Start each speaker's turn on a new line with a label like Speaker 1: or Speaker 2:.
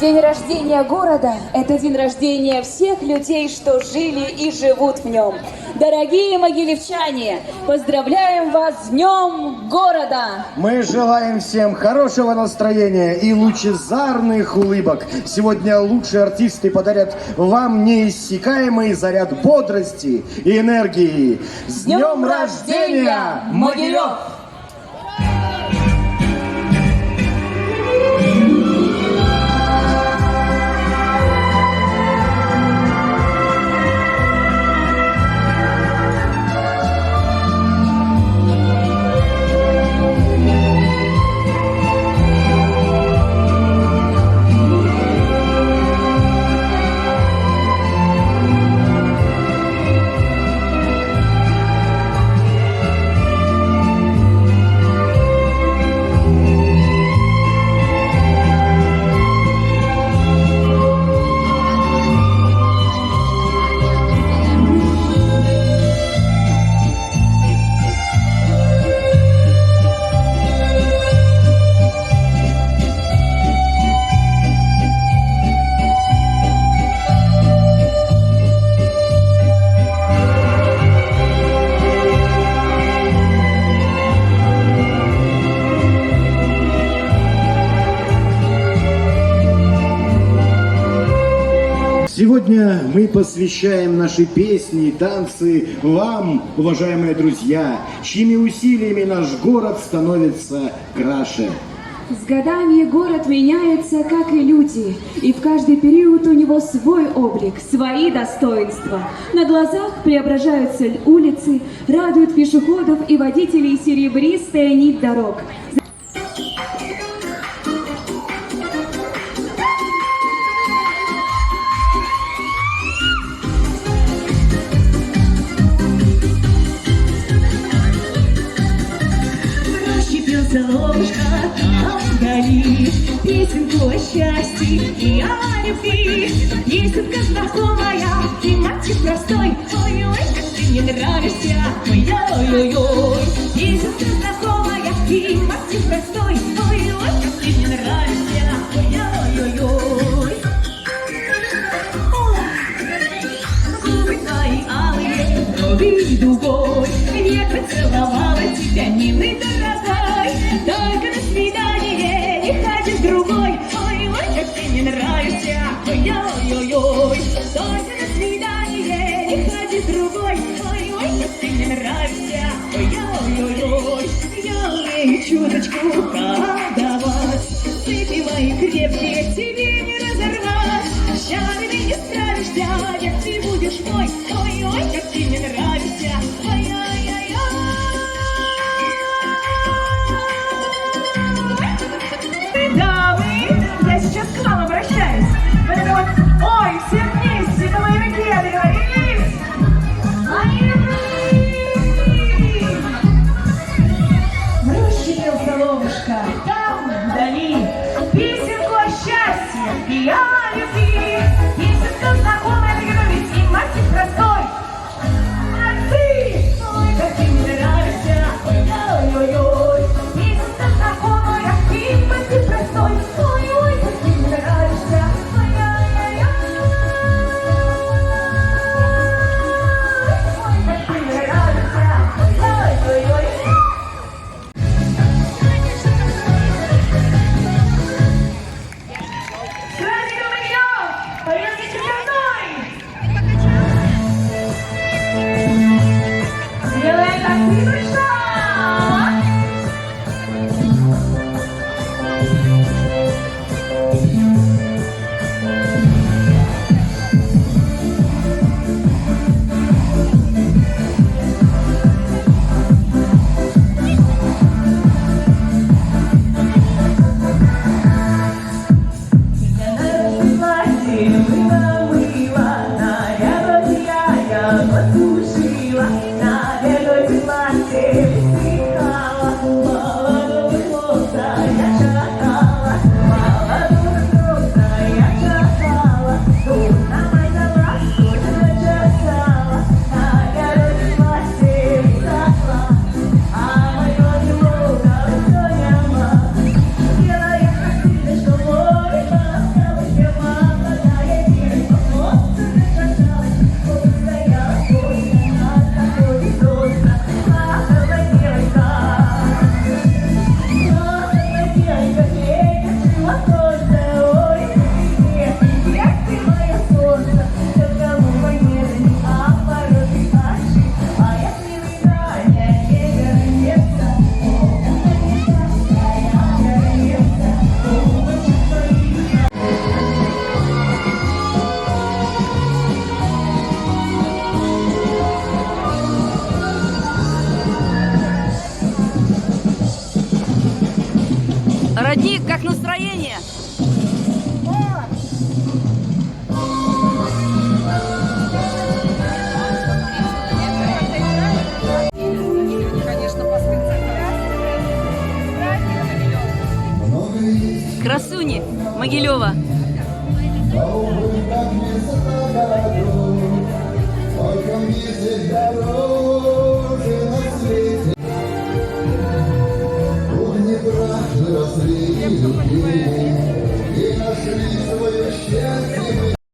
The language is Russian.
Speaker 1: День рождения города – это день рождения всех людей, что жили и живут в нем. Дорогие могилевчане, поздравляем вас с Днем города!
Speaker 2: Мы желаем всем хорошего настроения и лучезарных улыбок. Сегодня лучшие артисты подарят вам неиссякаемый заряд бодрости и энергии. С Днем рождения, Могилев! Сегодня мы посвящаем наши песни и танцы вам, уважаемые друзья, чьими усилиями наш город становится краше.
Speaker 3: С годами город меняется, как и люди, и в каждый период у него свой облик, свои достоинства. На глазах преображаются улицы, радуют пешеходов и водителей серебристая нить дорог.
Speaker 4: Солнышко там вдали, песенку о счастье и о любви. Песенка знакомая и мотив простой. Ой-ой, как ты мне нравишься, ой-ой-ой-ой. Песенка знакомая и мотив простой. Ой-ой, как ты мне нравишься, ой-ой-ой-ой. Губы твои алые, брови дугой. Я поцеловала тебя, милый дорогой. Только на свидание не ходишь другой. Ой-ой, как ты мне нравишься, ой-ой-ой-ой. Только на свидание не ходишь другой. Ой-ой, как ты мне нравишься, ой-ой-ой-ой. Я умею чуточку подавать, цепи мои крепкие тебе не разорвать. Щадами не справишься, как ты будешь мой. Ой-ой, как ты мне нравишься, ой-ой-ой-ой. Дамы, я сейчас к вам обращаюсь. Вот это вот, ой, все вместе, на моей руке договорились. В роще пел соловушка, там, вдали, песенку о счастье и о любви. Песенка знакомая, ведь и мотив простой. А ты, ой, как ты мне нравишься, ой-ой-ой-ой. Песенка знакомая и мотив простой. Ой-ой, как ты мне нравишься, ой-ой-ой-ой. Ой, как ты мне нравишься, ой-ой-ой-ой. С праздником, Могилев!
Speaker 5: Могилева.
Speaker 6: И нашли свое счастье.